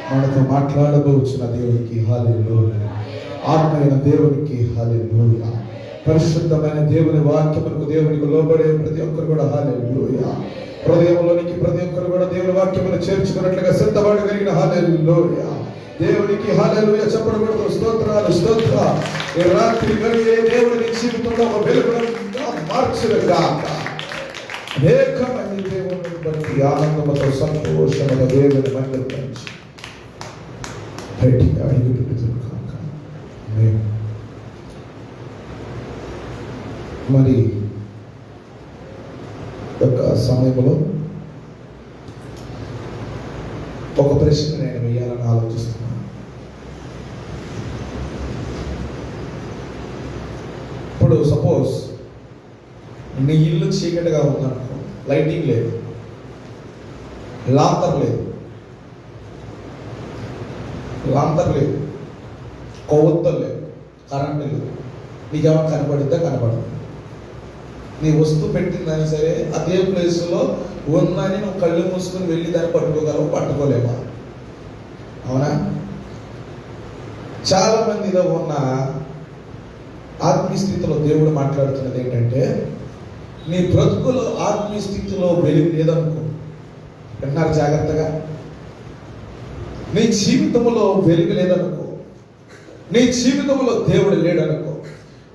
మనతో మాట్లాడబోచున్న దేవునికి హల్లెలూయా. ఆత్మైన దేవునికి హల్లెలూయా. పరిశుద్ధమైన దేవుని వాక్యములకు దేవునికి లోబడే ప్రతి ఒక్కరు కూడా హల్లెలూయా. హృదయంలోనికి ప్రతి ఒక్కరు కూడా దేవుని వాక్యమును చేర్చుకున్నట్లుగా సిద్ధపడగలిగిన హల్లెలూయా. దేవునికి హల్లెలూయా చెప్పబడుతూ స్తోత్రాలు స్తోత్ర. ఈ రాత్రి గడియే దేవుని జీవితంలో ఒక వెలుగుగా మార్చుగాక. అనేకమంది దేవుని బట్టి ఆనందముతో సంతోషముగా దేవుని మందిరం నుంచి బయటికి అడిగి పెడుతుంది కాక. మరి ఒక సమయంలో ఒక ప్రశ్న నేను వేయాలని ఆలోచిస్తున్నాను. ఇప్పుడు సపోజ్ నీ ఇల్లు చీకటిగా ఉందనుకో, లైటింగ్ లేదు, లాంతర్ లేదు, కొవ్వొత్తులు లేదు, కరెంట్ లేదు, నీకేమో కనపడిద్దా? కనపడదు. నీ వస్తువు పెట్టిందని సరే అదే ప్లేస్లో ఉందని నువ్వు కళ్ళు మూసుకొని వెళ్ళి దాన్ని పట్టుకోగలవు, పట్టుకోలేవా? అవునా? చాలా మందిలో ఉన్న ఆత్మీయ స్థితిలో దేవుడు మాట్లాడుతున్నది ఏంటంటే, నీ బ్రతుకులో ఆత్మీయ స్థితిలో వెలుగు లేదనుకో, విన్నారు జాగ్రత్తగా, నీ జీవితంలో వెలుగు లేదనుకో, నీ జీవితంలో దేవుడు లేడనుకో,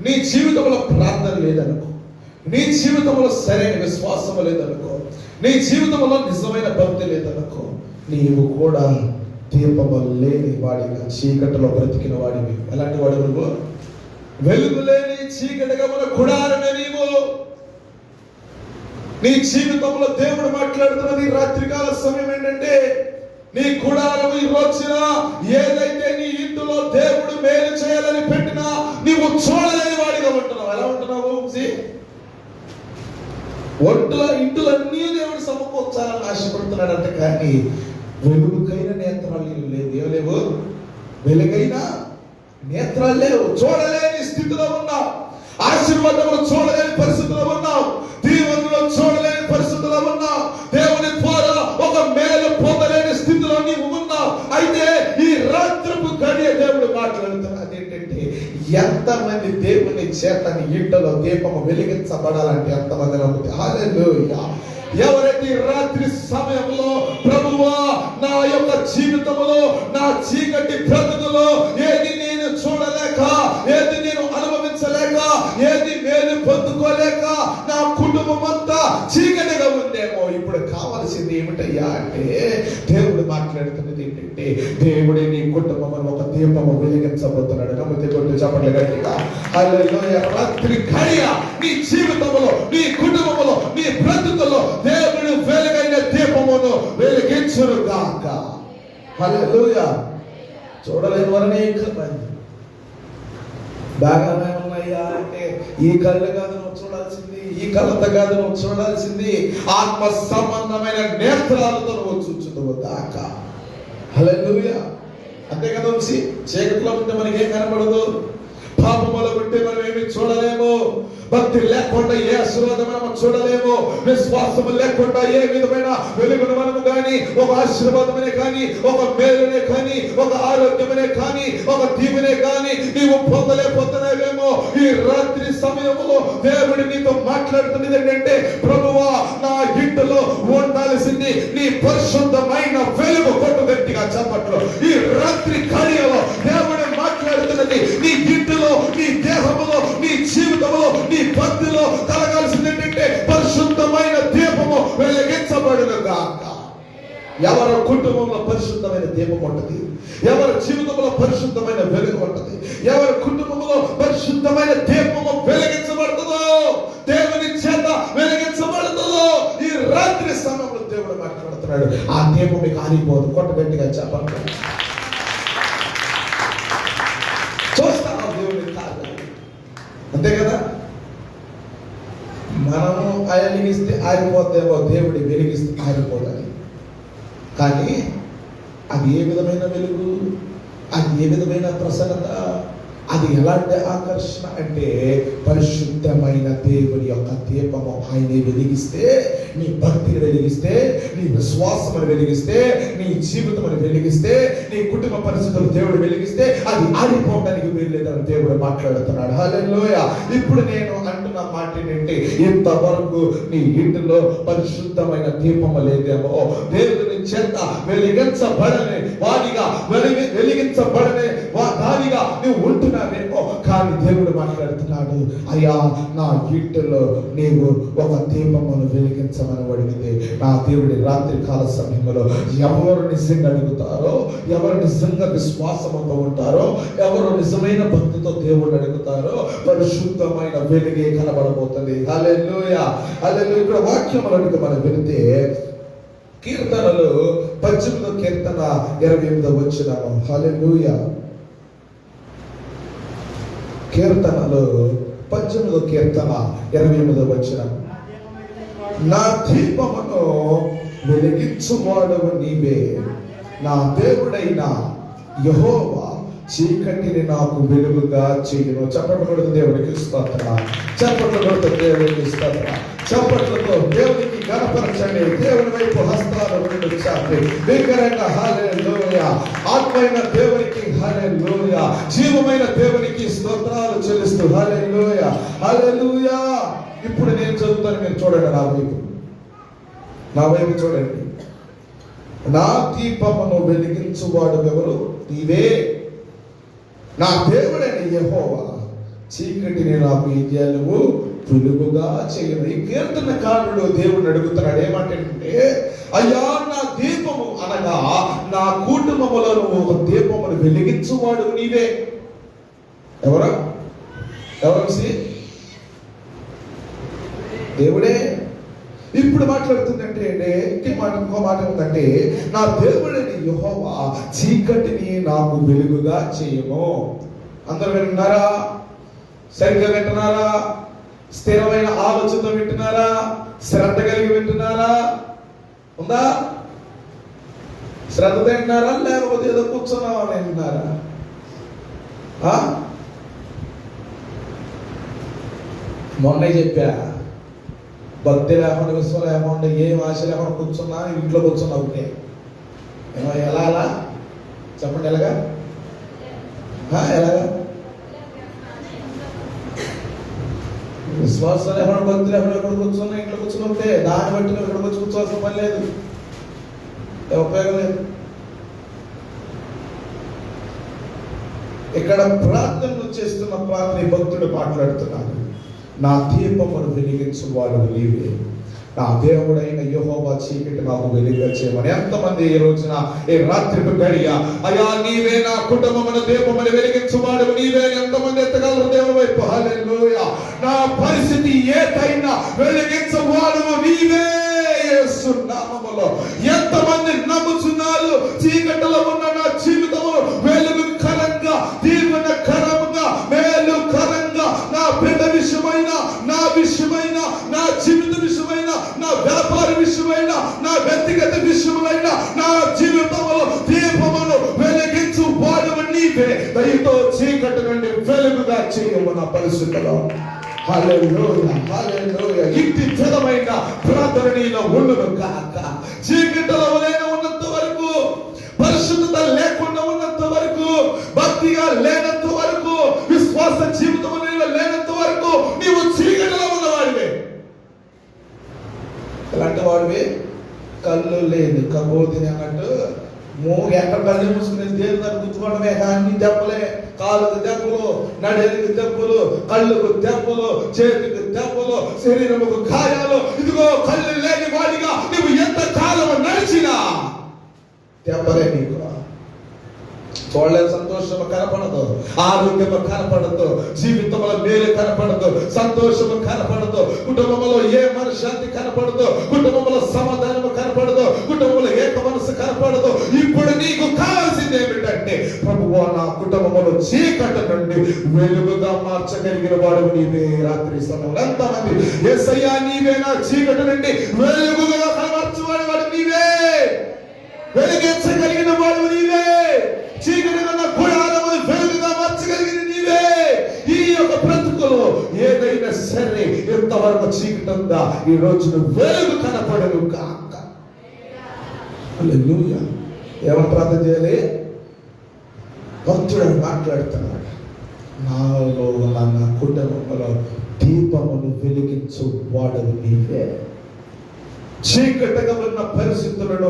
నీ జీవితంలో ప్రార్థన లేదనుకో, నీ జీవితంలో సరైన విశ్వాసము లేదనుకో, నీ జీవితంలో నిజమైన భక్తి లేదనుకో, నీవు కూడా దీపము లేని వాడిగా చీకటిలో బ్రతికిన వాడివి. ఎలాంటి వాడు నువ్వు? వెలుగు లేని చీకటిగా మన గుడారమే నీవు. నీ జీవితంలో దేవుడు మాట్లాడుతున్నది రాత్రికాల సమయం ఏంటంటే, నీ గుడారం ఈ రోజున ఏదైతే నీ ఇంటిలో దేవుడు మేలు చేయాలని పెట్టినా నీవు చూడలేని వాడిగా ఉంటున్నావు. ఎలా ఉంటున్నావు? ఇంటులన్నీ దేవుడు సమకూర్చాలని ఆశపడుతున్నాడంటే, కానీ వెలుగుకైన నేత్రాలు లేవు. ఏం లేవు? వెలుగైన నేత్రాలు లేవు. చూడలేని స్థితిలో ఉన్నావు. ఆశీర్వాదములు చూడలేని పరిస్థితిలో ఉన్నావు. దీవెనలు చూడలేని పరిస్థితిలో ఉన్నావు. దేవుని ద్వారా ఒక మేలు పొందలేని స్థితిలో నీవు ఉన్నావు. అయితే ఈ రాత్రిపు గడియ దేవుడు మాట్లాడుతున్నది ఏంటంటే, ఎంతమంది దేవుని చేతని ఇంటలో దీపము వెలిగించబడాలంటే ఎంతమంది నమ్ముతారు? హల్లెలూయా. ఎవరైతే రాత్రి సమయంలో ప్రభువా నా యొక్క జీవితంలో నా చీకటి బ్రతుకులో ఏది నేను చూడలేక, ఏది నేను అనుభవించలేక, ఏది మేలు పొందుకోలేక నా కుటుంబం అంతా చీకటిగా ఉందేమో, ఇప్పుడు కావాల్సింది ఏమిటయ్యా అంటే, దేవుడు మాట్లాడుతున్నది ఏంటంటే, దేవుడే నీ కుటుంబంలో ఒక దీపము వెలిగించబోతున్నాడు. నమ్మితే కొట్టు చెప్పండి గట్టిగా. హల్లెలూయా. రాత్రి గడియ నీ జీవితంలో, నీ కుటుంబంలో, నీ బ్రతుకులో దేవుడు వెలుగైన దీపమును వెలిగించుగాక. హల్లెలూయా. చూడలేని వారనే బాగానే ఉన్నాయా అంటే, ఈ కళ్ళు కాదు నువ్వు చూడాల్సింది, ఈ కళ్ళతో కాదు నువ్వు చూడాల్సింది, ఆత్మ సంబంధమైన నేత్రాలతో నువ్వు చూచుదువు గాక. హల్లెలూయా. అంతే కదా. చీకటిలో ఉంటే మనకేం కనబడదు, పాపములో ఉంటే మనం ఏమి చూడలేము, భక్తి లేకుండా ఏ ఆశీర్వాదం మనం చూడలేము, విశ్వాసము లేకుండా ఏ విధమైన వెలుగును మనము కానీ, ఒక ఆశీర్వాదమనే కానీ, ఒక మేలునే కానీ, ఒక ఆరోగ్యమనే కానీ, ఒక దీవెనే కానీ నీవు పొందలేకపోతున్నావేమో. ఈ రాత్రి సమయంలో దేవుడు నీతో మాట్లాడుతున్నది ఏంటంటే, ప్రభువా నా ఇంటిలో ఉండాల్సింది నీ పరిశుద్ధమైన వెలుగు. కొట్టు గట్టిగా చెప్పట్లు. ఈ రాత్రి కార్యంలో దేవుడు మాట్లాడుతున్నది, నీ ఇంటిలో, నీ దేహములో, నీ జీవితంలో, నీ భక్తిలో కలగాల్సింది ఏంటంటే, పరిశుద్ధమైన దీపము వెలిగించబడును గాక. ఎవరి కుటుంబంలో పరిశుద్ధమైన దీపం ఉంటుంది, ఎవరి జీవితంలో పరిశుద్ధమైన వెలుగు ఉంటుంది, ఎవరి కుటుంబంలో పరిశుద్ధమైన దీపము వెలిగించబడుతుందో, దేవుని చేత వెలిగించబడుతుందో, ఈ రాత్రి సమయంలో దేవుడు మాట్లాడుతున్నాడు. ఆ దీపం మీకు ఆరిపోదు. కొట్ట గట్టిగా చెప్పండి. చూస్తాను దేవుని కార్యాలు. అంతే కదా. మనము వెలిగిస్తే ఆరిపోతేమో, దేవుడి వెలిగిస్తే ఆరిపోదని. కానీ అది ఏ విధమైన వెలుగు, అది ఏ విధమైన ప్రసన్నత, అది ఎలాంటి ఆకర్షణ అంటే పరిశుద్ధమైన దేవుని యొక్క దీపము ఆయనే వెలిగిస్తే, నీ భక్తిని వెలిగిస్తే, నీ విశ్వాసమును వెలిగిస్తే, నీ జీవితమును వెలిగిస్తే, నీ కుటుంబ పరిస్థితులు దేవుడు వెలిగిస్తే అది ఆడిపోవడానికి వీల్లేదని దేవుడు మాట్లాడుతున్నాడు. హల్లెలూయా. ఇప్పుడు నేను అంటున్న మాట ఏంటంటే, ఇంతవరకు నీ ఇంటిలో పరిశుద్ధమైన దీపము లేదేమో, దేవుని చేత వెలిగించబడని వాడిగా వెలిగించబడని దానిగా నువ్వు ఉంటున్నావేమో. కానీ దేవుడు మాట్లాడుతున్నాడు, అయ్యా నా ఇంటిలో నీవు ఒక దీపమును వెలిగించమని అడిగితే, నా దేవుడి రాత్రి కాల సమయంలో ఎవరు నిజంగా అడుగుతారో, ఎవరు నిజంగా విశ్వాసంతో ఉంటారో, ఎవరు నిజమైన భక్తితో దేవుడు అడుగుతారో పరిశుద్ధమైన వెలుగే కనబడబోతుంది. హల్లెలూయా, హల్లెలూయా. ఇక్కడ వాక్యములకు మనం వినితే కీర్తనలు 18వ కీర్తన 28వ వచనం. హల్లెలూయా. కీర్తనలు 18వ కీర్తన 28వ వచనం. నా దీపమును వెలిగించువాడవు నీవే, నా దేవుడైన యెహోవా చీకటిని నాకు వెలుగుగా చేయును. చప్పట్లు కొడుతూ దేవునికి స్తోత్రం, చప్పట్లు కొడుతూ దేవునికి స్తోత్రం, చప్పట్లతో దేవునికి గణపరచండి. దేవుని వైపు హస్తాలు రెండు చాపి బిగ్గరగా హల్లెలూయా. ఆత్మైన దేవునికి హల్లెలూయా, జీవమైన దేవునికి స్తోత్రాలు చెల్లిస్తూ హల్లెలూయా, హల్లెలూయా. ఇప్పుడు నేను చదువుతాను, మీరు చూడండి నా వైపు చూడండి. నా దీపమును వెలిగించువాడు ఎవరు? నీవే, నా దేవుడైన యెహోవా చీకటిని నాకు ఇయ్యను వెలుగుగా చేయను. ఈ కీర్తనకారుడు దేవుడిని అడుగుతున్నాడు ఏమంటే, అయ్యా నా దీపము అనగా నా కుటుంబములో ఒక దీపమును వెలిగించువాడు నీవే. ఎవరు? దేవుడే. ఇప్పుడు మాట్లాడుతుందంటే ఇంకో మాట ఉందంటే, నా దేవుడిని యెహోవా చీకటిని నాకు వెలుగుగా చేయము. అందరూ వింటున్నారా? సరిగ్గా వింటున్నారా? స్థిరమైన ఆలోచనతో వింటున్నారా? శ్రద్ధ కలిగి వింటున్నారా? ఉందా? శ్రద్ధ వింటున్నారా లేకపోతే ఏదో కూర్చున్నావా వింటున్నారా? మొన్న చెప్పా, భక్తి లేకుండా విశ్వం లేకుండా ఏం ఆశ లేకుండా కూర్చున్నా, ఇంట్లో కూర్చున్నా ఒకటే. ఏమో ఎలా చెప్పండి, ఎలాగా విశ్వాసం లేకుండా భక్తి లేకుండా ఎక్కడ కూర్చున్నా, ఇంట్లో కూర్చుని ఉంటే దాన్ని బట్టి నువ్వు ఎక్కడికి వచ్చి కూర్చోవాల్సిన పని లేదు, ఉపయోగం లేదు. ఇక్కడ ప్రార్థనలు చేస్తున్న ప్రార్థన భక్తుడు మాట్లాడుతున్నాడు, నా దీపమును వెలిగించువాడు నీవే, నా దేవుడైన యెహోవా చీకటి నాకు వెలుగుగా చేయమని. ఎంతమంది ఈ రోజున ఈ రాత్రికి గడియ, అయ్యా నీవే నా కుటుంబమును దీపమును వెలిగించువాడు నీవే, ఎంతమంది ఎత్తగలరు దేవుని వైపు? హల్లెలూయా. నా పరిస్థితి ఏదైనా వెలిగించువాడు నీవే యేసు నామములో. ఎంతమంది నమ్ముచున్నారు? చీకటిలో ఉన్న నా జీవితమును వెలుగుకరంగా, దీవెనకరంగా, మేలుకరంగా, నా బిడ్డ విషయమైన, నా విషయమైన, నా జీవిత విషయమైన, నా వ్యాపార విషయమైన, నా వ్యక్తిగత విషయమైన, నా జీవితంలో దీపమును వెలిగించు వాడు నీవే. దయతో చీకటి నుండి వెలుగుగా చేయము నా పరిస్థితిలో. హల్లెలూయా, హల్లెలూయా. ఇంటి విధమైన ప్రార్థన నీలో ఉండును కాక. చీకటిలో ఉన్నంత వరకు, పరిశుద్ధత లేకుండా ఉన్నంత వరకు, భక్తిగా లేనంత వరకు, విశ్వాస జీవితం లేనంత వరకు నీవు చీకటిలో ఉన్నవాడివే. ఎలాంటి వాడివి? కళ్ళు లేదు కబోదిని అన్నట్టు ఎక్కడ కళ్ళు మూసుకుని దేవుని దాన్ని గుర్తుకోవడమే. అన్ని దెబ్బలే, కాళ్ళకు దెబ్బలు, నడేలకు దెబ్బలు, కళ్ళకు దెబ్బలు, చేతికి దెబ్బలు, శరీరముకు గాయాలు. ఇదిగో కళ్ళు లేని వాడిగా నువ్వు ఎంత కాలం నడిచినా దెబ్బలే నీకు. చూడలేదు, సంతోషము కనపడదు, ఆరోగ్యము కనపడదు, జీవితంలో మేలు కనపడదు, సంతోషము కనపడదు, కుటుంబంలో ఏ మనశ్శాంతి కనపడదు, కుటుంబంలో సమాధానము కనపడదు, కుటుంబంలో ఏక మనసు కనపడదు. ఇప్పుడు నీకు కావాల్సింది ఏమిటంటే, ప్రభువా నా కుటుంబంలో చీకటి నుండి వెలుగుగా మార్చగలిగిన వాడు నీవే. రాత్రి సమయంలో ఎంతమంది యేసయ్యా నీవే నా చీకటి నుండి వెలుగుగా మార్చబడేవాడు నీవే, వెలిగించగలిగిన వాడు నీవే, చీకటి ఉన్న గుడారమును వెలుగుగా మార్చగలిగిన నీవే. వరకు చీకటి ఉందా, ఈ రోజు వెలుగు కనపడను కాక. హల్లెలూయా. ఏమని ప్రార్థన చేయాలి? భక్తుడు మాట్లాడుతున్నాడు, నాలో నా కుటుంబంలో దీపమును వెలిగించు వాడవు నీవే. చీకటిగా ఉన్న పరిస్థితులను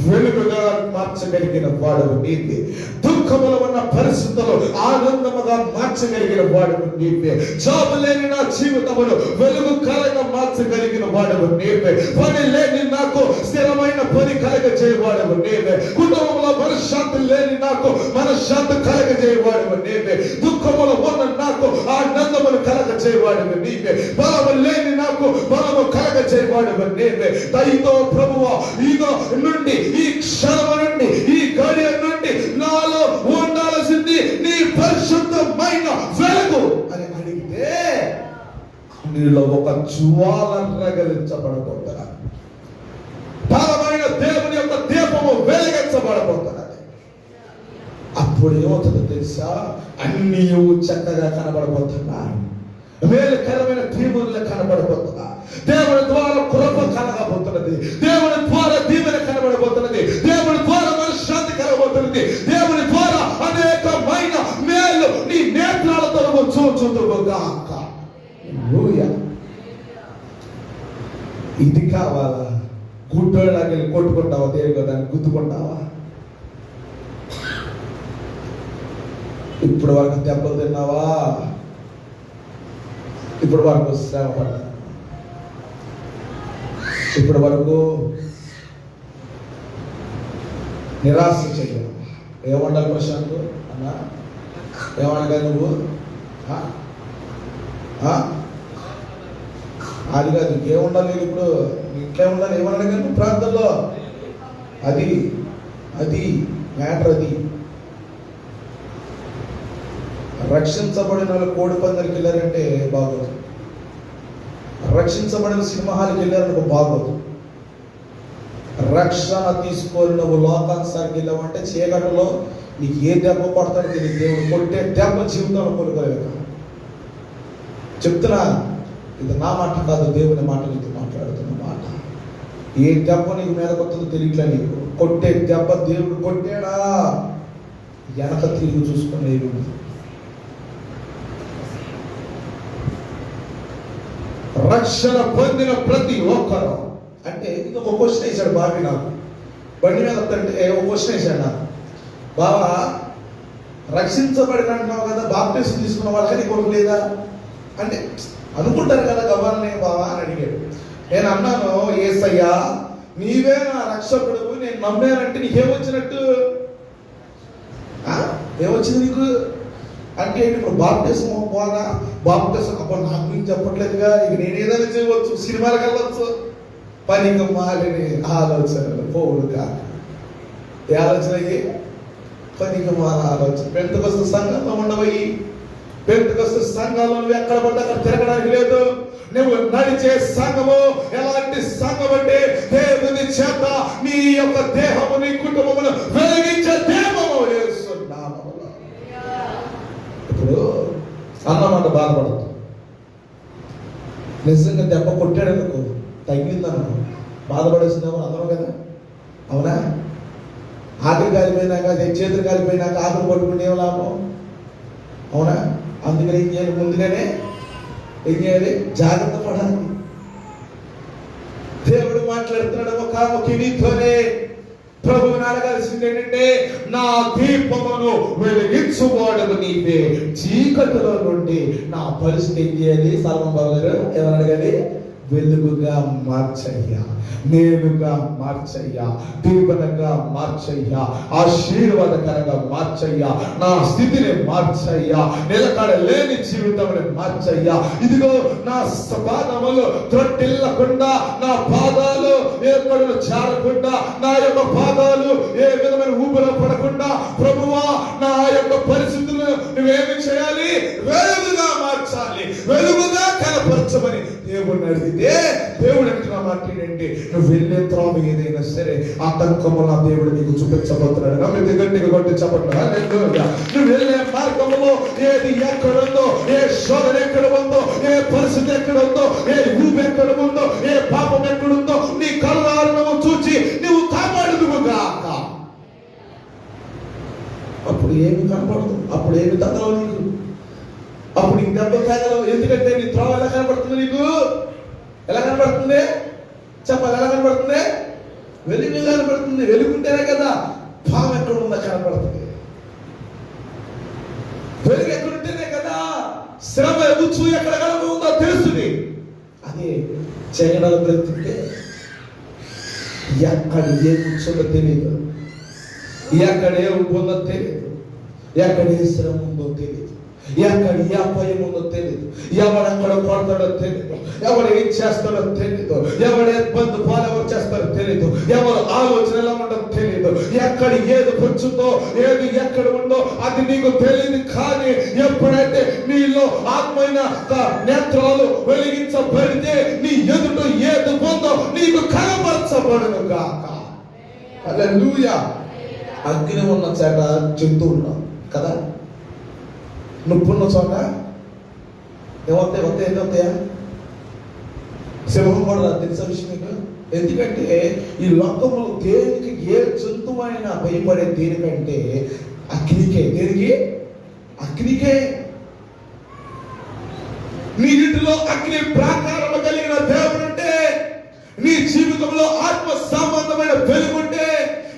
వెలుగుగా మార్చగలిగిన వాడవు నీవే. దుఃఖములో ఉన్న పరిస్థితులు ఆనందముగా మార్చగలిగిన వాడవు నీవే. జాబు లేని నా జీవితమును వెలుగు కలగా మార్చగలిగిన వాడవు నీవే. పని లేని నాకు స్థిరమైన పని కలగజేయవాడవు నీవే. కుటుంబంలో మనశ్శాంతి లేని నాకు మనశ్శాంతి కలగజేయవాడవు నీవే. దుఃఖములో ఉన్న నాకు ఆనందమును కలగజేయవాడవు నీవే. బలము లేని నాకు బలము కలగజేయవాడవు నీవే. దయతో ప్రభువా, ఇదిగో నుండి ఈ క్షణం నుండి ఈ గడియ నుండి నాలో ఉండాల్సింది నీ పరిశుద్ధమైన వెలుగు అని అడిగితే నీలో ఒక జ్వాల రగిలించబడబోతున్నా. బలమైన దేవుని యొక్క దీపము వెలిగించబడబోతున్నది. అప్పుడు ఏమవుతుందో తెలుసా? అన్నీ చక్కగా కనబడబోతున్నారు. మేలుకరమైన దీవులు కనబడబోతున్నా. దేవుని ద్వారా కృప కలగబోతున్నది. దేవుని ద్వారా దీవెన కనబడబోతున్నది. దేవుని ద్వారా మనశ్శాంతి కలగబోతున్నది. దేవుని ద్వారా అనేకమైన మేలు నీ నేత్రాలతో చూచుదువుగాక. ఇది కావాలా? గుడ్డోళ్ళకి కొట్టుకుంటావా? దేవుడు దాన్ని గుద్దుకుంటావా? ఇప్పుడు వరకు దెబ్బలు తిన్నావా? ఇప్పుడు వరకు శ్రమ పడ్డా? ఇప్పటి వరకు నిరాశ చెయ్యను? ఏమండాలి ప్రశాంత్ అన్నా? ఏమనగా నువ్వు అది కాదు, ఇంకేముండాలి? ఇప్పుడు ఇంట్లో ఉండాలి. ఏమన్నా కానీ ప్రాంతంలో అది అది మ్యాటర్. అది రక్షించబడిన వాళ్ళు కోడి పందానికి వెళ్ళారంటే బాగోదు. రక్షించబడిన సినిమా హాల్కి వెళ్ళారనుకో బాగోదు. రక్షణ తీసుకొని నువ్వు లోకానుసారికి వెళ్ళావంటే చీకటిలో నీకు ఏ దెబ్బ కొడతాడో తెలియదు. దేవుడు కొట్టే దెబ్బ జీవితంలో కొనుక్కోలేక చెప్తున్నా. ఇది నా మాట కాదు, దేవుని మాట నీకు మాట్లాడుతున్న మాట. ఏ దెబ్బ నీకు మీద కొత్తదో తెలియట్లే. నీకు కొట్టే దెబ్బ దేవుడు కొట్టాడా, వెనక తిరిగి చూసుకునే రక్షణ పొందిన ప్రతి ఒక్కరు. అంటే ఇది ఒక క్వశ్చన్ వేశాడు బాబీ నాకు. బండి మీద వస్తుంటే ఒక క్వశ్చన్ వేశాడు నాకు. బాబా, రక్షించబడిన అంటున్నావు కదా, బాప్టిజం తీసుకున్న వాళ్ళకి కొడుకు లేదా అంటే అనుకుంటారు కదా గవర్నే బాబా అని అడిగాడు. నేను అన్నాను, యేసయ్యా నీవే నా రక్షకుడు, నేను నమ్మానంటే నీకేమొచ్చినట్టు? ఏమొచ్చింది నీకు అంటే ఇప్పుడు బాప్టిజం పోగా బాప్టిజం అప్పుడు నా గురించి చెప్పట్లేదుగా. ఇక నేను ఏదైనా చేయవచ్చు, సినిమాలకు వెళ్ళొచ్చు. పనికి మాలిని ఆలోచనలు పోవుడు కాక. ఏ ఆలోచన అయ్యి? పనికి మాల ఆలోచన. పెంతెకొస్తు సంఘంలో ఉండబోయి, పెంతెకొస్తు సంఘంలో నువ్వు ఎక్కడ పడితే అక్కడ తిరగడానికి లేదు. నువ్వు నడిచే సంఘము ఎలాంటి సంఘం అంటే దేవుని చేత నీ యొక్క దేహము నీ కుటుంబమును వెలిగించే దేహము యేసునామములో. ఇప్పుడు అన్నమాట బాధపడదు. నిజంగా దెబ్బ కొట్టాడు అనుకో, తగ్గిందనుకో, బాధపడేస్తున్నాము అందరం కదా, అవునా? ఆకలి కాలిపోయినాక, చేతులు కాలిపోయినాక ఆకులు పట్టుకుంటే ఏం లాభం, అవునా? అందుకని ఏం చేయాలి? ముందుగానే ఏం చేయాలి? జాగ్రత్త పడాలి. దేవుడు మాట్లాడుతున్నాడు ఒక కివితోనే. ప్రభువుని అడగాల్సింది ఏంటంటే, నా దీపమును వెలిగించువాడవు నీవే. చీకటిలో నుండి నా పరిస్థితి ఏం చేయాలి? సల్మాన్ బాబు గారు ఏమని అడగాలి? వెలుగుగా మార్చయ్యా, మేలుగా మార్చయ్యా, దీవెనగా మార్చయ్యా, ఆశీర్వాదకరంగా మార్చయ్యా, నా స్థితిని మార్చయ్యా, నిలకడ లేని జీవితంలో మార్చయ్యా. ఇదిగో నా పాదములు త్రొట్టిల్లకుండా, నా పాదాలు ఎక్కడ జారకుండా, నా యొక్క పాదాలు ఏ విధమైన ఊపిరి పడకుండా, ప్రభువా నా యొక్క పరిస్థితులను నువ్వేమి చేయాలి? వెలుగుగా మార్చాలి, వెలుగుగా కనపరచమని దేవుడిని అడిగితే, దేవుడు అంటున్న మాట ఏంటంటే, నువ్వు వెళ్ళే త్రోవ ఏదైనా సరే ఆటంకము నా దేవుడు నీకు చూపించబోతున్నాడు. నమ్మితే గట్టిగా కొట్టి చెప్పండి. నువ్వు వెళ్ళే మార్గంలో ఏది ఎక్కడుందో, ఏ శోధన ఎక్కడ ఉందో, ఏ పరిస్థితి ఎక్కడ ఉందో, ఏ ఊపు ఎక్కడ ఉందో, ఏ పాపం ఎక్కడుందో నీ కళ్ళారా నువ్వు చూచి నువ్వు కాపాడుదువుగాక. అప్పుడు ఏమి కనపడదు, అప్పుడు ఏమి తగ్గవు నీకు, అప్పుడు నీకు దెబ్బలు తగలవు. ఎందుకంటే నీ త్రోవ ఎలా కనపడుతుంది నీకు? ఎలా కనపడుతుంది చెప్పాలి? ఎలా కనపడుతుంది? వెలుగు కనపడుతుంది. వెలుగుంటేనే కదా పాము ఎక్కడ ఉందో కనపడుతుంది. వెలుగు ఎక్కడుంటేనే కదా శ్రమ ఉచ్చు ఎక్కడ కనపడుతుందో తెలుస్తుంది. అదే చీకటిలో బ్రతికితే ఎక్కడ ఏ కూర్చోదో తెలియదు, ఎక్కడ ఏ ఉందో తెలియదు, ఎక్కడ ఏ శ్రమ ఉందో తెలియదు, ఎక్కడ ఏ అపాయం ఉందో తెలియదు, ఎవడెక్కడ కొడతాడో తెలియదు, ఎవడు ఏం చేస్తాడో తెలియదు, ఎవడు ఇబ్బంది పాలెవరు చేస్తారో తెలియదు, ఎవరు ఆలోచన ఎలా ఉండదో తెలియదు, ఎక్కడ ఏది పుచ్చుందో ఏది ఎక్కడ ఉందో అది నీకు తెలియదు. కానీ ఎప్పుడైతే నీలో ఆత్మైన నేత్రాలు వెలిగించబడితే నీ ఎదుట ఏది ఉందో నీకు కనపరచబడును గాక. హల్లెలూయా. అగ్ని ఉన్న చోట జంతువులు ఉన్నాం కదా, నొప్పున్న చోట ఏమవుతాయి? వస్తాయి. ఎన్ని వస్తాయా? సింహం కూడా తెలుసా విషయం మీకు? ఎందుకంటే ఈ లోకంలో దేనికి ఏ జంతువు అయినా భయపడే దేనికంటే అగ్నికే. దేనికి? అగ్నికే. నీ ఇంటిలో అగ్ని ప్రాకారం కలిగిన దేవుడు ఉంటే, నీ జీవితంలో ఆత్మ సంబంధమైన వెలుగుంటే,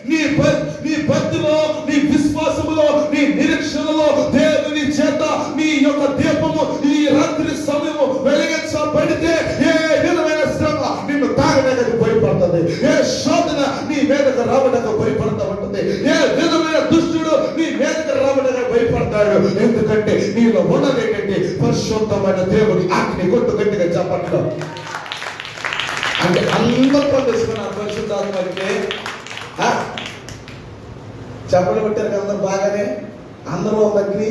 నీ భక్తిలో, నీ విశ్వాసములో, నీ నిరీక్షణలో దేవుని చేత నీ యొక్క దీపము ఈ రాత్రి సమయము వెలిగించబడితే ఏ విధమైన శ్రమ నిన్ను తాగడానికి భయపడుతుంది, ఏ శోధన నీ మీదకు రావడానికి భయపడతా ఉంటుంది, ఏ విధమైన దుష్టుడు నీ మీదకు రావడానికి భయపడతాడు. ఎందుకంటే నీలో ఉన్నదేంటంటే పరిశుద్ధమైన దేవుని అగ్ని. కొట్టు గట్టిగా చెప్పట్లు. అంటే అందరూ పండిస్తున్నారు పరిశుద్ధాత్మకే. చెప్పలు పెట్టారు కదా అందరు బాగానే. అందరూ అగ్ని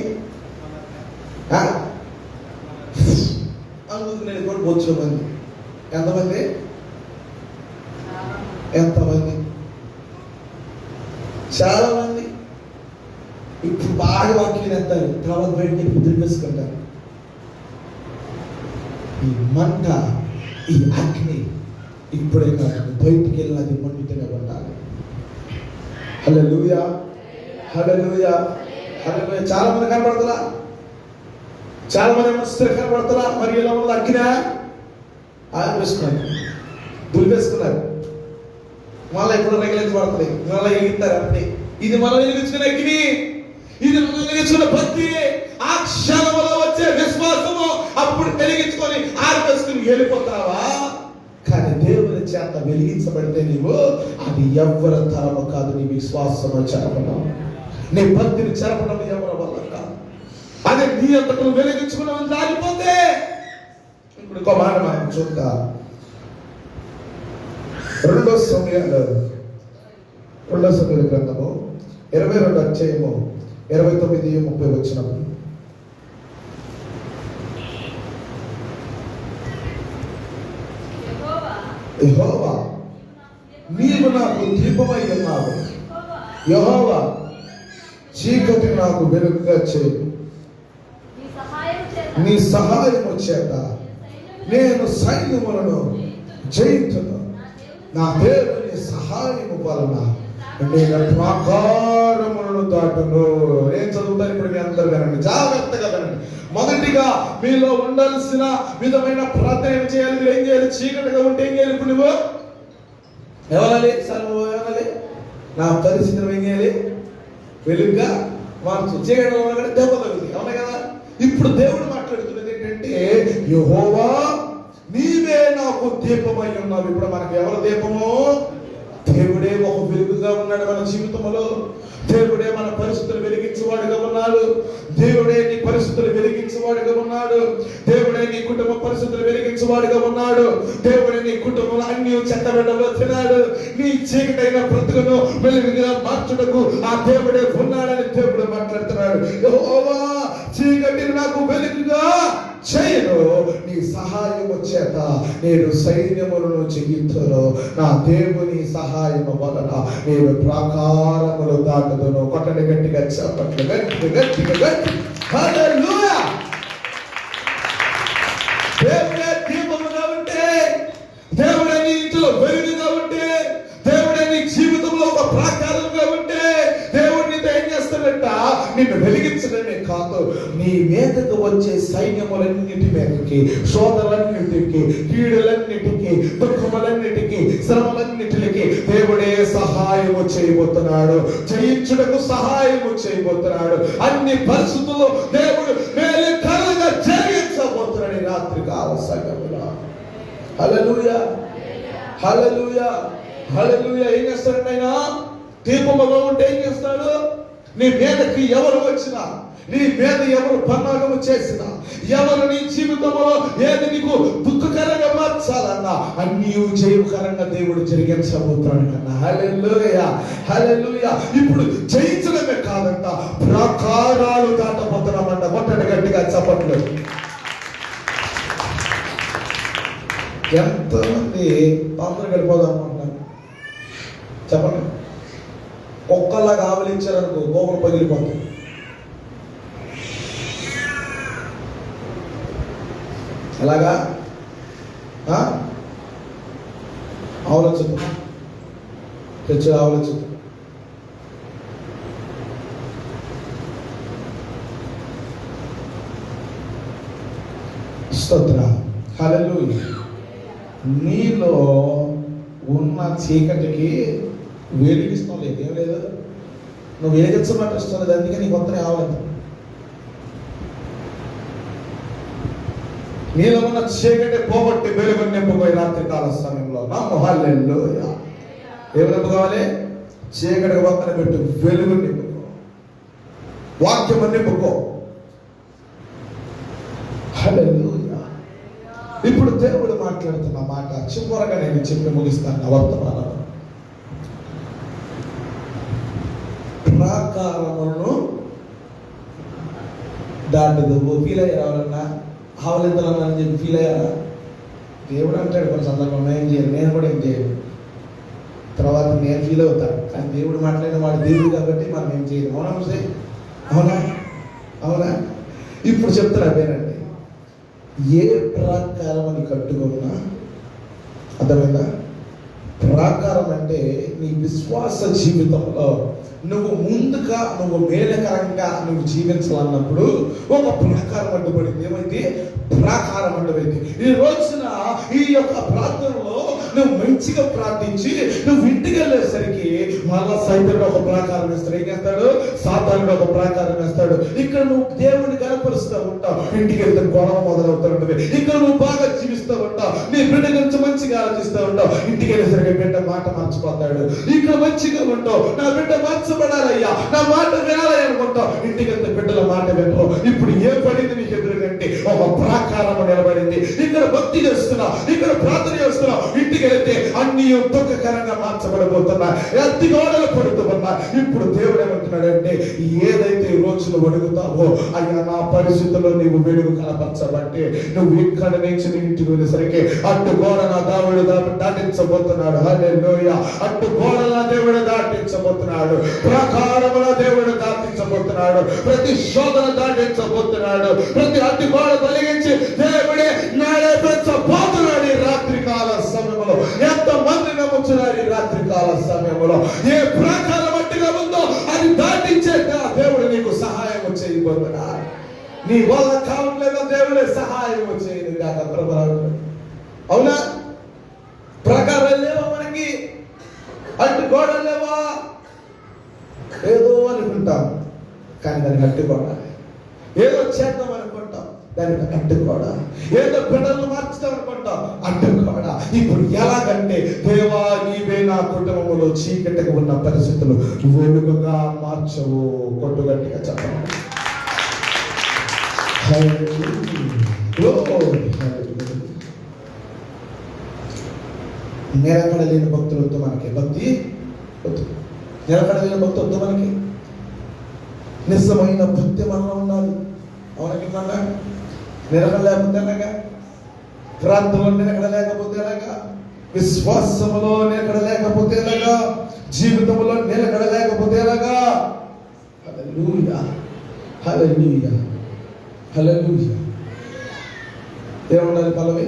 అందుకు నేను కూడా బొచ్చు మంది. ఎంతమంది? ఎంతమంది? చాలా మంది ఇప్పుడు బాగా వాక్యం ఎత్తారు, తర్వాత బయటని దుర్పేసుకుంటారు. ఈ మంట, ఈ అగ్ని ఇప్పుడే కాదు, బయటికి వెళ్ళినది మండుతూనే ఉండాలి. హల్లెలూయా, హల్లెలూయా, హల్లెలూయా. చాలా మంది కనబడుతుందా? చాలా మంది మనసు కనబడుతుందా? మరి ఎలా ఉంది? అగ్గినా ఆపేసుకున్నారు, దులిపేసుకున్నారు. మళ్ళీ ఎప్పుడు రగిలించబడుతుంది, మళ్ళీ వెలిగిస్తారు. అంటే ఇది మనం వెలిగించుకునే అగ్ని, ఇది మనం వెలిగించుకున్న భక్తి. ఆ క్షణంలో వచ్చే విశ్వాసము అప్పుడు వెలిగించుకొని ఆపేసుకుని వెళ్ళిపోతావా? కానీ దేవుని చేత వెలిగించబడితే నీవు అది ఎవరి తరము కాదు. నీ విశ్వాసము చెరపడం, నీ భక్తిని చెరపడం ఎవరి వల్ల కాదు. అదే నీ అంతకు వెలిగించుకున్నావు జారిపోతే. ఇప్పుడు ఇంకో మాట మనం చూద్దాం. 2 సమూయేలు గ్రంథము 22 అధ్యాయము 29-30 వచ్చినప్పుడు, యెహోవా నీవు నాకు దీపమై ఉన్నావు, యెహోవా చీకటి నాకు వెలుగుగా చేయి. నీ సహాయము చేత నేను సైన్యములను జయించును. నా దేవుని సహాయము వలన నేను ప్రాకారములను దాటును. నేను చదువుతాను ఇప్పుడు, మీ అందరూ వినండి, జాగ్రత్తగా వినండి. మొదటిగా మీలో ఉండాల్సిన విధమైన ప్రార్థన ఏం చేయాలి? మీరు ఏం చేయాలి? చీకటిగా ఉంటే ఏం చేయాలి? ఇప్పుడు నువ్వు ఎవరాలి? సార్ నువ్వు ఎవరాలి? నా పరిస్థితి ఏం చేయాలి? వెలుగుగా మార్చు. చీకటిలో దెబ్బ తగ్గుతుంది, అవునా కదా? ఇప్పుడు దేవుడు మాట్లాడుతున్నది ఏంటంటే, యెహోవా నీవే నాకు దీపమై ఉన్నావు. ఇప్పుడు మనకు ఎవరు దీపము? దేవుడే ఒక వెలుగుగా ఉన్నాడు మన జీవితంలో. దేవుడే మన పరిస్థితులు వెలిగించేవాడుగా ఉన్నాడు. దేవుడే నీ పరిస్థితులు వెలిగించేవాడుగా ఉన్నాడు. దేవుడే నీ కుటుంబ పరిస్థితులు వెలిగించేవాడుగా ఉన్నాడు. దేవుడే నీ కుటుంబంలో అన్ని చెత్తబెట్టబోతున్నాడు. నీ చీకటైన బ్రతుకును వెలుగుగా మార్చుటకు ఆ దేవుడే ఉన్నాడని దేవుడు మాట్లాడుతున్నాడు. యెహోవా చీకటిని నాకు వెలుగుగా చేయను, నీ సహాయము చేత నేను సైన్యములను జయించును. నా దేవుని సహాయము వలన నేను ప్రాకారములు దాటుదును. కొట్టడి గట్టిగా చెప్పట్లు, గట్టిగా గట్టిగా గట్టి. హల్లెలూయా. నిన్ను వెలిగించడమే కాదు, నీ మీదకు వచ్చే సైన్యములన్నిటి మీదకి, శోధలన్నిటికి, కీడులన్నిటికీ, దుఃఖములన్నిటికీ, శ్రమలన్నిటికి దేవుడే సహాయము చేయబోతున్నాడు. జయించుటకు సహాయము చేయబోతున్నాడు. అన్ని పరిస్థితుల్లో దేవుడు మేలుకరంగా జరిగించబోతున్నాడు ఈ రాత్రి కాల సమయంలో. హల్లెలూయా, హల్లెలూయా, హల్లెలూయా. ఏం చేస్తాడు ఆయన? దీపముగా ఉంటే ఏం చేస్తాడు? నీ మీదకి ఎవరు వచ్చినా, నీ మీద ఎవరు పన్నాగము చేసినా, ఎవరు నీ జీవితంలో ఏది నీకు దుఃఖకరంగా మార్చాలన్నా అన్నీ జయకరంగా దేవుడు జరిగించబోతున్నాడు కన్నా. హల్లెలూయా, హల్లెలూయా. ఇప్పుడు జయించడమే కాదంట, ప్రాకారాలు దాటబోతున్నామంట. కొట్టండి గట్టిగా చప్పట్లు. ఎంతమంది తొందరగా వెళ్ళిపోదాం అంటున్నారు చెప్పండి. ఒక్కలాగా ఆవలించారనుకో గోపురం పగిలిపోతుంది. ఎలాగా? ఆవలించదు, తెచ్చు ఆవలించదు. స్తోత్ర, హల్లెలూయా. నీలో ఉన్న చీకటికి వెలిగిస్తాం లేదు, ఏం లేదు. నువ్వు వెలిగించమంటే ఇష్టం లేదు, అందుకే నీకు కొత్త రావాలి. నీలో ఉన్న చీకటి పోగొట్టి వెలుగు నింపుకోయి రాత్రి కాల సమయంలో. హల్లెలూయా. ఏం నింపు కావాలి? చీకటికి పక్కన పెట్టు, వెలుగు నింపుకో, వాక్యము నింపుకో. హల్లెలూయా. ఇప్పుడు దేవుడు మాట్లాడుతున్న మాట చివరగా నేను చెప్పి ముగిస్తాను. వర్తమానం ప్రాకారములను దాటుదు. ఫీల్ అయ్యారు ఎవరన్నా? ఆవలింతలన్నా అని చెప్పి ఫీల్ అయ్యారా? దేవుడు అంటాడు కొన్ని సందర్భంలో ఏం చేయాలి, నేను కూడా ఏం చేయాలి, తర్వాత నేను ఫీల్ అవుతాను. కానీ దేవుడు మాట్లాడిన వాడు దేవుడు కాబట్టి మనం ఏం చేయలేము. అవునా? అవునా? అవునా? ఇప్పుడు చెప్తారా పేరండి, ఏ ప్రాకారం అని కట్టుకున్నా అర్థమైందా? ప్రాకారం అంటే నీ విశ్వాస జీవితంలో నువ్వు ముందుగా, నువ్వు మేలకరంగా నువ్వు జీవించాలన్నప్పుడు ఒక ప్రాకారం అడ్డుపడింది. ఏమైంది? ప్రాకారం అడ్డుపడింది. ఈ రోజున ఈ యొక్క ప్రార్థనలో నువ్వు మంచిగా ప్రార్థించి నువ్వు ఇంటికి వెళ్ళేసరికి మళ్ళా సైతానుడు ఒక ప్రాకారం వేస్తాడు. ఏం చేస్తాడు? సాతానుడు ఒక ప్రాకారం వేస్తాడు. ఇక్కడ నువ్వు దేవుడిని కనపరుస్తూ ఉంటావు, ఇంటికి వెళ్తే గొడవ మొదలవుతూ ఉంటుంది. ఇక్కడ నువ్వు బాగా జీవిస్తూ ఉంటావు, నీ బిడ్డ గురించి మంచిగా ఆలోచిస్తూ ఉంటావు, ఇంటికి వెళ్ళేసరికి బిడ్డ మాట మర్చిపోతాడు. ఇక్కడ మంచిగా ఉంటావు, నా బిడ్డ మార్చబడాలయ్యా, నా మాట వినాలి అనుకుంటావు, ఇంటికి వెళ్తే బిడ్డల మాట వినవు. ఇప్పుడు ఏ పడింది నీకు ఎదురుగంటే? ఒక ప్రాకారం నిలబడింది. ఇక్కడ భక్తి చేస్తున్నావు, ఇక్కడ ప్రార్థన చేస్తున్నావు, ఇంటికి వెళ్తే అన్ని దుఃఖకరంగా మార్చబడిపోతున్నా, ఎత్తి గోడలు పడుతున్నా. ఇప్పుడు దేవుడు ఏమంటున్నాడంటే, ఏదైతే ఈ రోజులు అడుగుతావో అయ్యా నా పరిస్థితుల్లో నీవు వెలుగు కనపరచబట్టి నువ్వు ఇక్కడ నుంచి ఇంటికి వెళ్ళేసరికి అడ్డు గోడ నా దేవుడు దాటించబోతున్నాడు. హల్లెలూయా. అడ్డు గోడ నా దేవుడు దాటించబోతున్నాడు, ప్రాకారముల దేవుడు దాటించబోతున్నాడు, ప్రతి శోధన దాటించబోతున్నాడు, ప్రతి అడ్డు గోడ తొలగించి దేవుడే నడిపించబోతున్నాడు ఈ రాత్రి కాల సమయంలో. ఎంతమంది నమ్ముతున్నారు ఈ రాత్రి కాల సమయంలో? ఏ ప్రాకారం అడ్డుగా ఉందో అది దాటించే దేవుడు నీకు సహాయం చేయబోతున్నాడు. నీ వల్ల కావట్లేదో దేవుడే సహాయం చేయదు కాక ప్రభావం. అవునా? ప్రకారం లేవా మనకి? అడ్డు గోడలు లేవా? ఏదో అనుకుంటాం కానీ దానికి అడ్డుకోడ, ఏదో చేద్దాం అనుకుంటాం దానికి అడ్డుకోడ, ఏదో బిడ్డలు మార్చుతాం అనుకుంటాం అడ్డుకోడ. ఇప్పుడు ఎలాగంటే, దేవా నీవే నా కుటుంబంలో చీకటిగా ఉన్న పరిస్థితులు వెలుగుగా మార్చవు. కొట్టుగట్టిగా చెప్పండి. నిలకడలేని భక్తులు వద్దు మనకి, భక్తి వద్దు, నిలకడలేని భక్తి వద్దు మనకి. నిజమైన భక్తి మనలో ఉండాలి. అవునకి మన నిలకడలేకపోతే ఎలాగా? ప్రార్థనలో నిలకడలేకపోతే ఎలాగా? విశ్వాసములో నిలకడలేకపోతే ఎలాగా? జీవితంలో నిలకడలేకపోతే ఎలాగా? హల్లెలూయా, హల్లెలూయా, హల్లెలూయా. ఏముండాలి? పల్లవి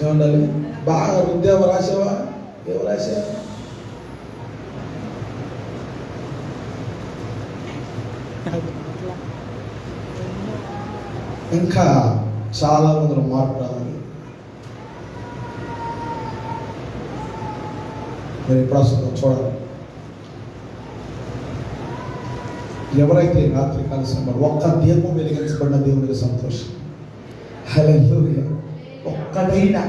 ఏముండాలి? బాగా ఉద్యోగం రాసావా? ఏం రాసా? ఇంకా చాలా మందిలో మార్పు రావాలి. మీరు ఎప్పుడు వస్తుందో చూడాలి. ఎవరైతే రాత్రి కాల సమయంలో ఒక్క దీపం వెలిగించబడిన దేవునికి సంతోషం. హల్లెలూయా. ఒక్కటైనా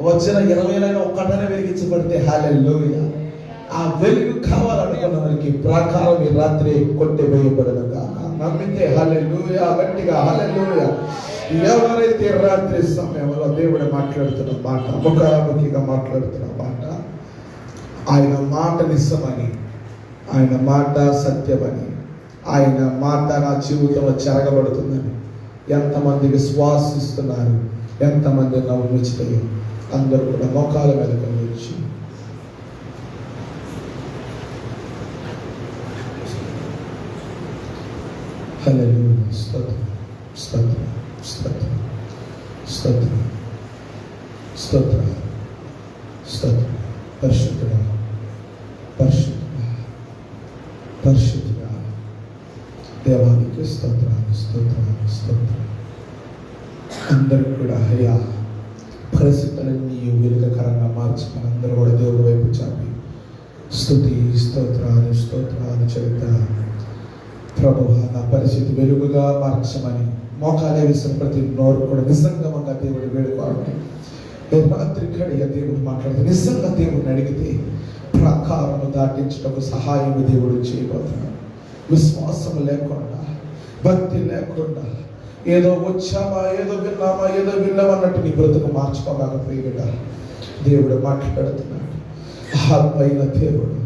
వచ్చిన 20 ఒక్కటైనా వెలిగించబడితే హల్లెలూయా. ఆ వెలుగు కావాలనుకున్న వారికి ప్రాకారం ఈ రాత్రి కొట్టివేయబడదు కాక. నమ్మితే హల్లెలూయా, గట్టిగా హల్లెలూయా. ఎవరైతే రాత్రి సమయంలో దేవుడు మాట్లాడుతున్న మాట, ముఖాముఖిగా మాట్లాడుతున్న మాట, ఆయన మాట నిజమని, ఆయన మాట సత్యమని, ఆయన మాట నా జీవితంలో చెరగబడుతుందని ఎంతమంది విశ్వాసిస్తున్నారు, ఎంతమంది నవ్వుతాయి, అందరూ కూడా మోకాల మీద కనిపించి హల్లెలూయా. స్తోత్రం, స్తోత్రం, స్తోత్రం, స్తోత్రం, స్తోత్రం, స్తోత్రం. పరిశుద్ధుడా, పరిశుద్ధుడా, పరిశుద్ధుడా, దేవానికి స్తోత్రాలు, స్తోత్రాలు, స్తోత్రాలు. అందరూ కూడా అయ్యా పరిస్థితులన్నీ వెలుగుకరంగా మార్చుకుని అందరూ కూడా దేవుడి వైపు చాపి స్తుతి, స్తోత్రాలు, స్తోత్రాలు చెబుతా. ప్రభువా, నా పరిస్థితి వెలుగుగా మార్చమని మోకాలే విసిన ప్రతి నోరు కూడా నిజంగా దేవుడు వేడుకోవాలి. రాత్రి కడిగా దేవుడు మాట్లాడితే నిజంగా దేవుడిని అడిగితే ప్రాకారము దాటించటకు సహాయం దేవుడు చేయబోతున్నాడు. విశ్వాసం లేకుండా, భక్తి లేకుండా, ఏదో వచ్చామా, ఏదో విన్నామన్నట్టు నీ బ్రతుకు మార్చుకోలేకపోయాడా దేవుడు మాట్లాడుతున్నాడు. ఆత్మైన దేవుడు,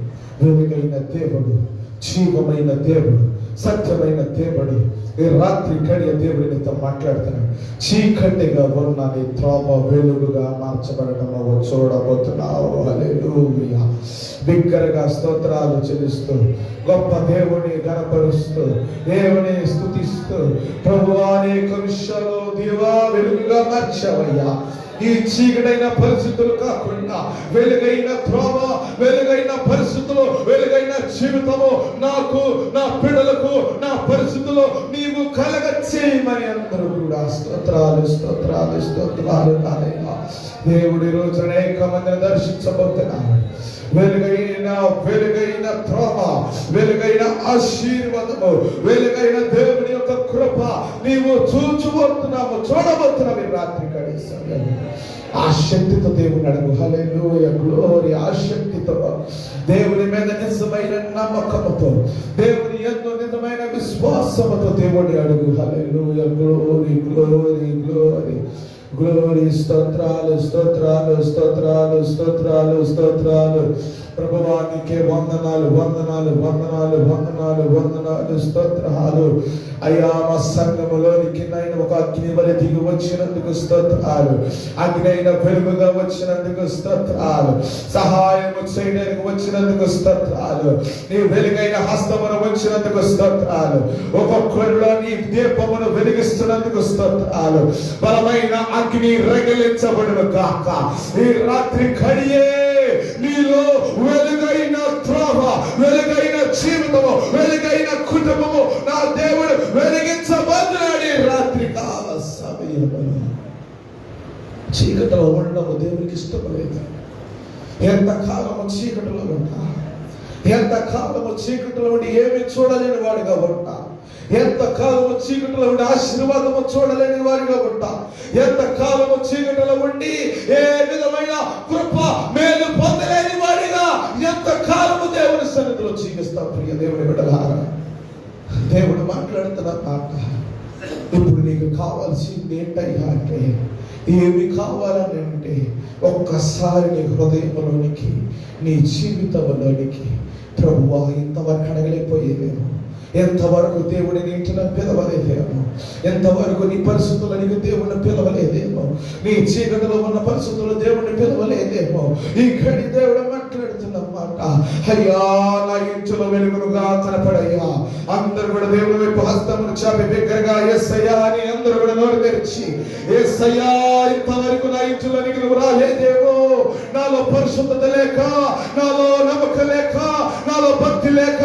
వెలుగైన దేవుడు, జీవమైన దేవుడు, సత్యమైన దేవుడు ఈ రాత్రి కడియ దేవుడి నీతో మాట్లాడుతున్నాడు. చీకటిగా ఉన్న నీ త్రోవ వెలుగుగా మార్చబడటం చూడబోతున్నావు. హల్లెలూయా. బిగ్గరగా స్తోత్రాలు చెల్లిస్తూ, గొప్ప దేవుని గణపరుస్తూ, దేవుని స్తుతిస్తూ, ప్రభువా అనేక విషయాలు దేవా వెలుగుగా మార్చావయ్యా. ఈ చీకటైన పరిస్థితులు కాకుండా వెలుగైన త్రోవ, వెలుగైన పరిస్థితులు, వెలుగైన జీవితము నాకు, నా పిల్లలకు, నా పరిస్థితుల్లో నీవు కలగ చేయమని అందరూ కూడా స్తోత్రాలు, స్తోత్రాలు, స్తోత్రాలు. దేవుడి రోజు అనేక మందిని దర్శించబోతున్నాడు. వెలుగైన త్రోవ, వెలుగైన ఆశీర్వాదము, వెలుగైన దేవుని యొక్క కృప నీవు చూడబోతున్నావు ఈ రాత్రి కడి సమయంలో. ఆ శక్తితో దేవుని అడుగు. హల్లెలూయా, గ్లోరీ. ఆ శక్తితో దేవుని మీద నిజమైన నమ్మకముతో, దేవుని యందు నిజమైన విశ్వాసముతో దేవుని అడుగు. హల్లెలూయా, గ్లోరీ, గ్లోరీ, గ్లోరీ, గ్లోరీ. స్తోత్రాలు, స్తోత్రాలు, స్తోత్రాలు, స్తోత్రాలు, స్తోత్రాలు. ప్రభువానికి వందనాలు, వందనాలు, వందనాలు, వందనాలు, వందనాలు, స్తోత్రాలు. అయ్యా, మా సంఘములోనికి నైనా ఒక అగ్ని వలె దిగి వచ్చినందుకు స్తోత్రాలు. అగ్ని అయిన వెలుగుగా వచ్చినందుకు స్తోత్రాలు. సహాయము చేయడానికి వచ్చినందుకు స్తోత్రాలు. నీ వెలుగైన హస్తమును వచ్చినందుకు స్తోత్రాలు. ఒక్కొక్కరిలో నీ దీపమును వెలిగిస్తున్నందుకు స్తోత్రాలు. బలమైన అగ్ని రగిలించబడును కాక. ఈ రాత్రి కడియే నీలో వెలుగైన త్రోవ, వెలుగైన జీవితము, వెలుగైన కుటుంబము నా దేవుడు వెలిగించబోతున్నాడు. రాత్రి కాల సమయంలో చీకటిలో ఉండడం దేవునికి ఇష్టపడలేదు. ఎంతకాలము చీకటిలో ఉంటా, ఎంతకాలము చీకటిలో ఉండి ఏమి చూడలేని వాడిగా ఉంటా, ఎంతకాలము చీకటిలో ఉండి ఆశీర్వాదము చూడలేని వారిగా ఉంటా, ఎంతకాలము చీకటిలో ఉండి ఏ విధమైన కృప మేలు పొందలేని వాడిగా ఎంతకాలము దేవుని సన్నిధిలో జీవిస్తాం. ప్రియ దేవుని బిడ్డలారా, దేవుడు మాట్లాడుతున్న మాట ఇప్పుడు నీకు కావాల్సింది ఏంటయ్యా అంటే, ఏమి కావాలని అంటే ఒక్కసారి నీ హృదయంలోనికి, నీ జీవితంలోనికి ప్రభువా ఇంతవరకు అడగలేకపోయేదేమో, ఎంతవరకు దేవుడిని ఇంటిలో పిలవలేదేమో, ఎంతవరకు నీ పరిస్థితులకు దేవుడిని పిలవలేదేమో, నీ చీకటిలో ఉన్న పరిస్థితుల్లో దేవుడిని పిలవలేదేమో, ఈ గడి దేవుడు మాట్లాడుతున్నమాట. అయ్యా, నా ఇంటిలో వెలుగునుగా కనపడయ్యా. అందరూ కూడా దేవుడి వైపు హస్తమును చాపి బిగ్గరగా యేసయ్యా అని అందరూ కూడా నోరు తెరిచి, యేసయ్యా ఇంతవరకు నా ఇంటిలోనికి నువ్వు రాలేదేమో, నాలో పరిశుద్ధత లేక, నాలో నమ్మకం లేక, నాలో భక్తి లేక,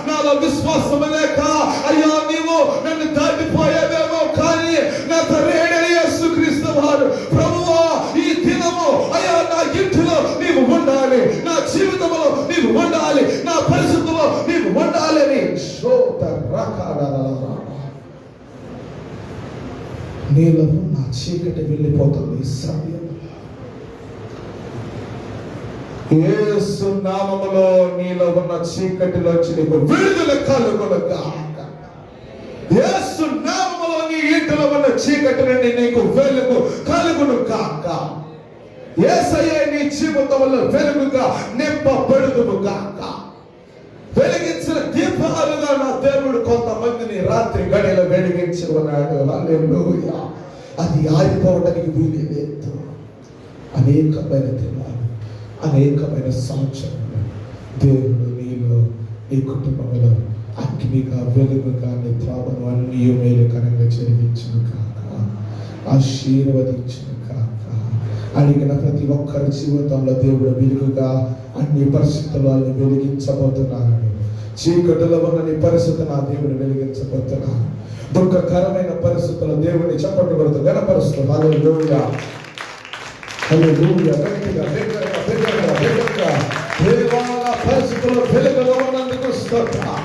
నాలో విశ్వాసం లేక అయ్యా నీవు నన్ను దాటిపోయావేమో, కానీ నా తండ్రి యేసుక్రీస్తు వారు ప్రభువా ఈ దినము అయ్యా నా ఇంటిలో నీవు ఉండాలి, నా జీవితంలో నీవు ఉండాలి, నా పరిస్థితుల్లో నీవు ఉండాలి అని నీలో నా చీకటి వెళ్ళిపోతుంది. ఈ సమయం యేసు నామములో నీలో ఉన్న చీకటిలోంచి నీకు విడుదల కలుగునుగాక. యేసు నామములో నీ ఇంటిలో ఉన్న చీకటి నుండి నీకు వెలుగు కలుగునుగాక. యేసయ్యే నీ జీవితంలో వెలుగుగా నింపబడుదుగాక. వెలిగించిన దీపాలుగా నా దేవుడు కొంతమందిని రాత్రి గడిలో వెలిగించి ఉన్నాడు. హల్లెలూయా. అది ఆరిపోవడానికి వీలు లేదు. అనేకమైన దినాలు, అనేకమైన సంవత్సరాలు దేవుడు నీలో, నీ కుటుంబంలో అగ్నిగా, వెలుగుగా, నీ త్రావను అన్ని మేలుకరంగా జరిగించును కాక, ఆశీర్వదించును కాక. అడిగిన ప్రతి ఒక్కరి జీవితంలో దేవుడు వెలుగుగా అన్ని పరిస్థితుల్లో ఆయన వెలిగించబోతున్నాడు. చీకటిలో ఉన్న నీ పరిస్థితి నా దేవుడు వెలిగించబోతున్నాడు. దుఃఖకరమైన పరిస్థితుల్లో దేవుడిని చప్పట్లు కొడుతూ గణపరుస్తూ హల్లెలూయా, హల్లెలూయా, గట్టిగా దగ్గరగా దేవా నా పరిస్థితుల్లో వెలుగులో ఉన్నందుకు స్తోత్రం.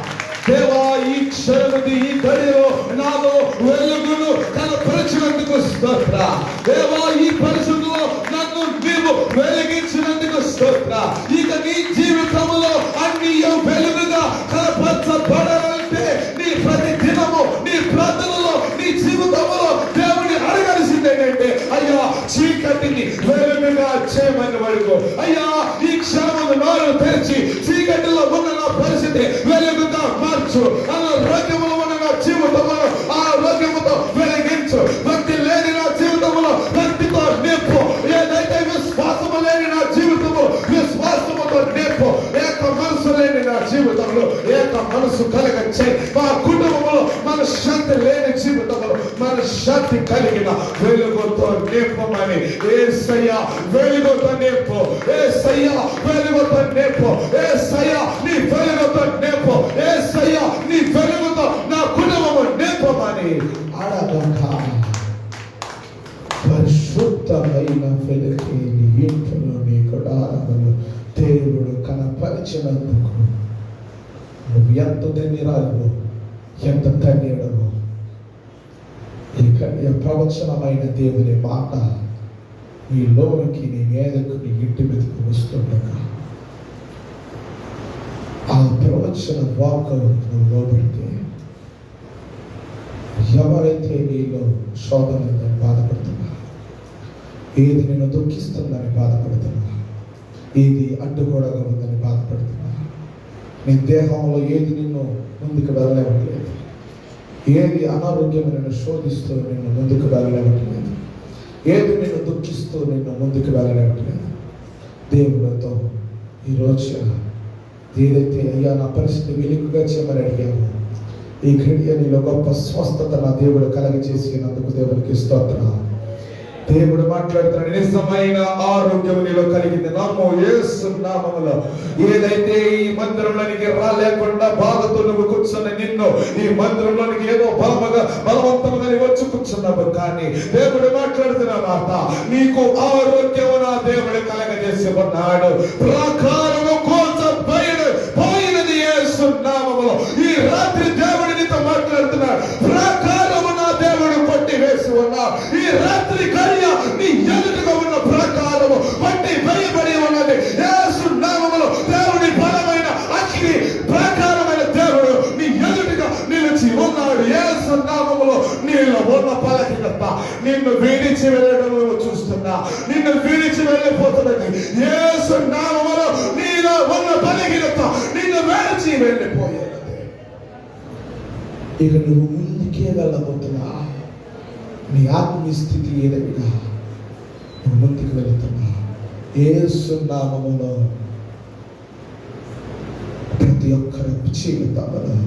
దేవా ఈ క్షణముది ఈ గడిలో నాలో వెలుగును కనపరిచినందుకు స్తోత్రం. దేవా ఈ పరిస్థితుల్లో నన్ను నీవు వెలిగించినందుకు స్తోత్రం. ఇక నీ జీవితంలో అన్ని వెలుగుగా కనపరచబడాలంటే నీ ప్రతి దినము నీ ప్రార్థనలో, నీ జీవితంలో దేవుని అడగాల్సింది ఏంటంటే అయ్యా చీకటిని వెలుగుగా చేయమని అడుగు. అయ్యా ఈ క్షణము నోరు తెరిచి చీకటిలో ఉన్న నా పరిస్థితి వెలుగుగా మార్చు. అనారోగ్యములో ఉన్న నా జీవితంలో ఆరోగ్యముతో వెలిగించు. భక్తి లేని నా జీవితంలో భక్తితో నింపు. ఏదైతే విశ్వాసము లేని నా జీవితంలో విశ్వాసముతో నింపు. ఏక మనసు లేని నా జీవితంలో ఏక మనసు కలగచ్చే. మా కుటుంబంలో మన శాంతి లేని జీవితంలో మన శాంతి కలిగిన వెలుగుతో నింపమని యేసయ్యా వెలుగుతో నింపు. యేసయ్యా వెలుగుతో నింపు. యేసయ్యా నీ వెలుగుతో నింపు. యేసయ్యా నీ వెలుగుతో నా కుటుంబము నింపమని అడగక. పరిశుద్ధమైన వెలుగు నీ ఇంట్లో, నీ గుడారములో దేవుడు కనపరిచినందుకు నువ్వు ఎంత ధన్యురాలువో, ఎంత ధన్యుడవో. ఈ ప్రవచనమైన దేవుని మాట నీ లోనికి, నీ మీదకు, నీ ఇంటి మీదకు వస్తుండగా ఆ ప్రవచన వాక్ నువ్వు లోబడితే ఎవరైతే నీలో శోధనని బాధపడుతున్నా, ఏది నేను దుఃఖిస్తుందని బాధపడుతున్నా, ఏది అడ్డుగోడగా ఉందని బాధపడుతున్నా, నీ దేహంలో ఏది నిన్ను ముందుకు వెళ్ళలేవట్లేదు, ఏది అనారోగ్యం నిన్ను శోధిస్తూ నిన్ను ముందుకు వెళ్ళలేవట్లేదు, ఏది నిన్ను దుఃఖిస్తూ నిన్ను ముందుకు వెళ్ళలేవట్లేదు, దేవుడితో ఈరోజు ఏదైతే అయ్యా నా పరిస్థితి వెలుగుగా చేయమని అడిగాము, ఈ ఘడియ నీలో గొప్ప స్వస్థత నా దేవుడు కలగజేసినందుకు దేవుడికి స్తోత్రం. దేవుడు మాట్లాడుతున్నాడు, నిజమైన ఆరోగ్యం నీలో కలిగింది నమ్ము యేసు నామములో. ఏదైతే ఈ మందిరంలోనికి రాలేకుండా బాధతో నువ్వు కూర్చున్న నిన్ను ఈ మందిరంలోనికి ఏదో బలవంతముగా వచ్చి కూర్చున్నావు, కానీ దేవుడు మాట్లాడుతున్న మాట నీకు ఆరోగ్యం నా దేవుడు కలగజేసి ఉన్నాడు. ప్రాకారము పోయినది యేసు నామములో. ఈ రాత్రి దేవుడు నీతో మాట్లాడుతున్నాడు, ప్రాకారము నా దేవుడు కొట్టి వేసి ఉన్నాడు. ఈ రాత్రి గడియ నీ ఎదుటగా ఉన్న ప్రాకారము కొట్టి వేయబడి ఉన్నది యేసు నామములో. దేవుడి బలమైన అగ్ని ప్రాకారమైన దేవుడు నీ ఎదుటగా నిలిచి ఉన్నాడు. యేసు నామములో నీలో ఉన్న బలహీనత నిన్ను విడిచి వెళ్ళడం నువ్వు చూస్తున్నా, నిన్ను విడిచి వెళ్ళిపోతున్నది యేసు నామములో. నీలో ఉన్న బలహీనత నిన్ను విడిచి వెళ్ళిపోయేది. ఇక నువ్వు ముందుకే వెళ్ళబోతున్నా, నీ ఆత్మీయ స్థితి ఏదైనా నువ్వు ముందుకు వెళుతున్నా యేసు నామములో. ప్రతి ఒక్కరి జీవితంలో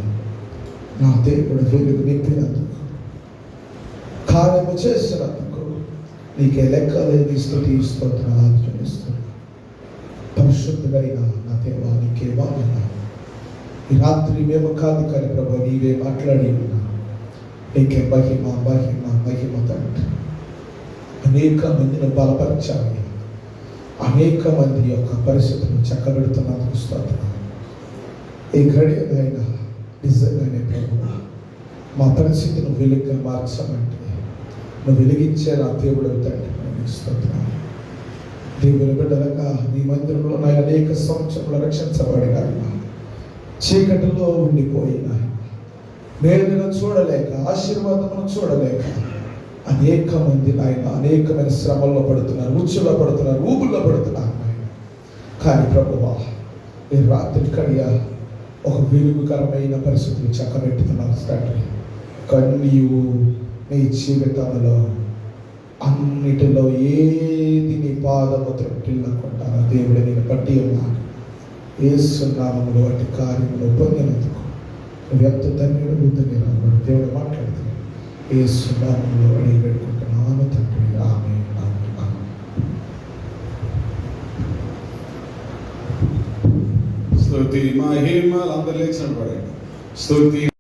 నా దేవుడు వెలుగు నింపినందుకు, కార్యము చేసినందుకు నీకే లెక్కలేని స్థుతి స్తోత్రాలు చెల్లిస్తున్నా. పరిశుద్ధుడైన నా దేవా నీకే వందనాలు. ఈ రాత్రి మేము కాదు కానీ ప్రభు నీవే మాట్లాడి ఉన్నా. నీకే మహిమ మహిమ మహిమ తండ్రి. అనేక మందిని బలపరచాలి, అనేక మంది యొక్క పరిస్థితులను చక్కబెడుతున్నందుకు స్తోత్రం. ఈ గడియలైనా నిజంగానే ప్రభు మా పరిస్థితిని వెలుగుగా మార్చమంటే నువ్వు వెలిగించే నా దేవుడు తండ్రి స్తోత్రం. దేవుని బిడ్డలుగా నీ మందిరంలో నా అనేక సంవత్సరంలో రక్షించబడిన చీకటిలో ఉండిపోయిన మేలును చూడలేక, ఆశీర్వాదమును చూడలేక అనేక మంది నాయన అనేకమైన శ్రమల్లో పడుతున్నారు, ఉచ్చులో పడుతున్నారు, ఊబుల్లో పడుతున్నారు నాయన. కానీ ప్రభువా ఈ రాత్రి కడియ ఒక వెలుగుకరమైన పరిస్థితులు చక్కబెట్టుతున్నారు తండ్రి. కన్నీవు నీ జీవితంలో అన్నిటిలో ఏది నీ పాదము త్రొట్టిల్లకుండా దేవుడు నేను బట్టి ఉన్నాను. యేసు నామములో అటు కార్యములు పొందినందుకు నువ్వు ఎంత ధన్యుడు ధన్యురాలు. దేవుడు మాట్లాడుతున్నాడు. యేసు నామములో అడిగి పెట్టుకుంటున్నాను తండ్రి. ఆమేన్. స్తుతి మహిమలు అందరూ లేచినట్టు పడండి. స్తుతి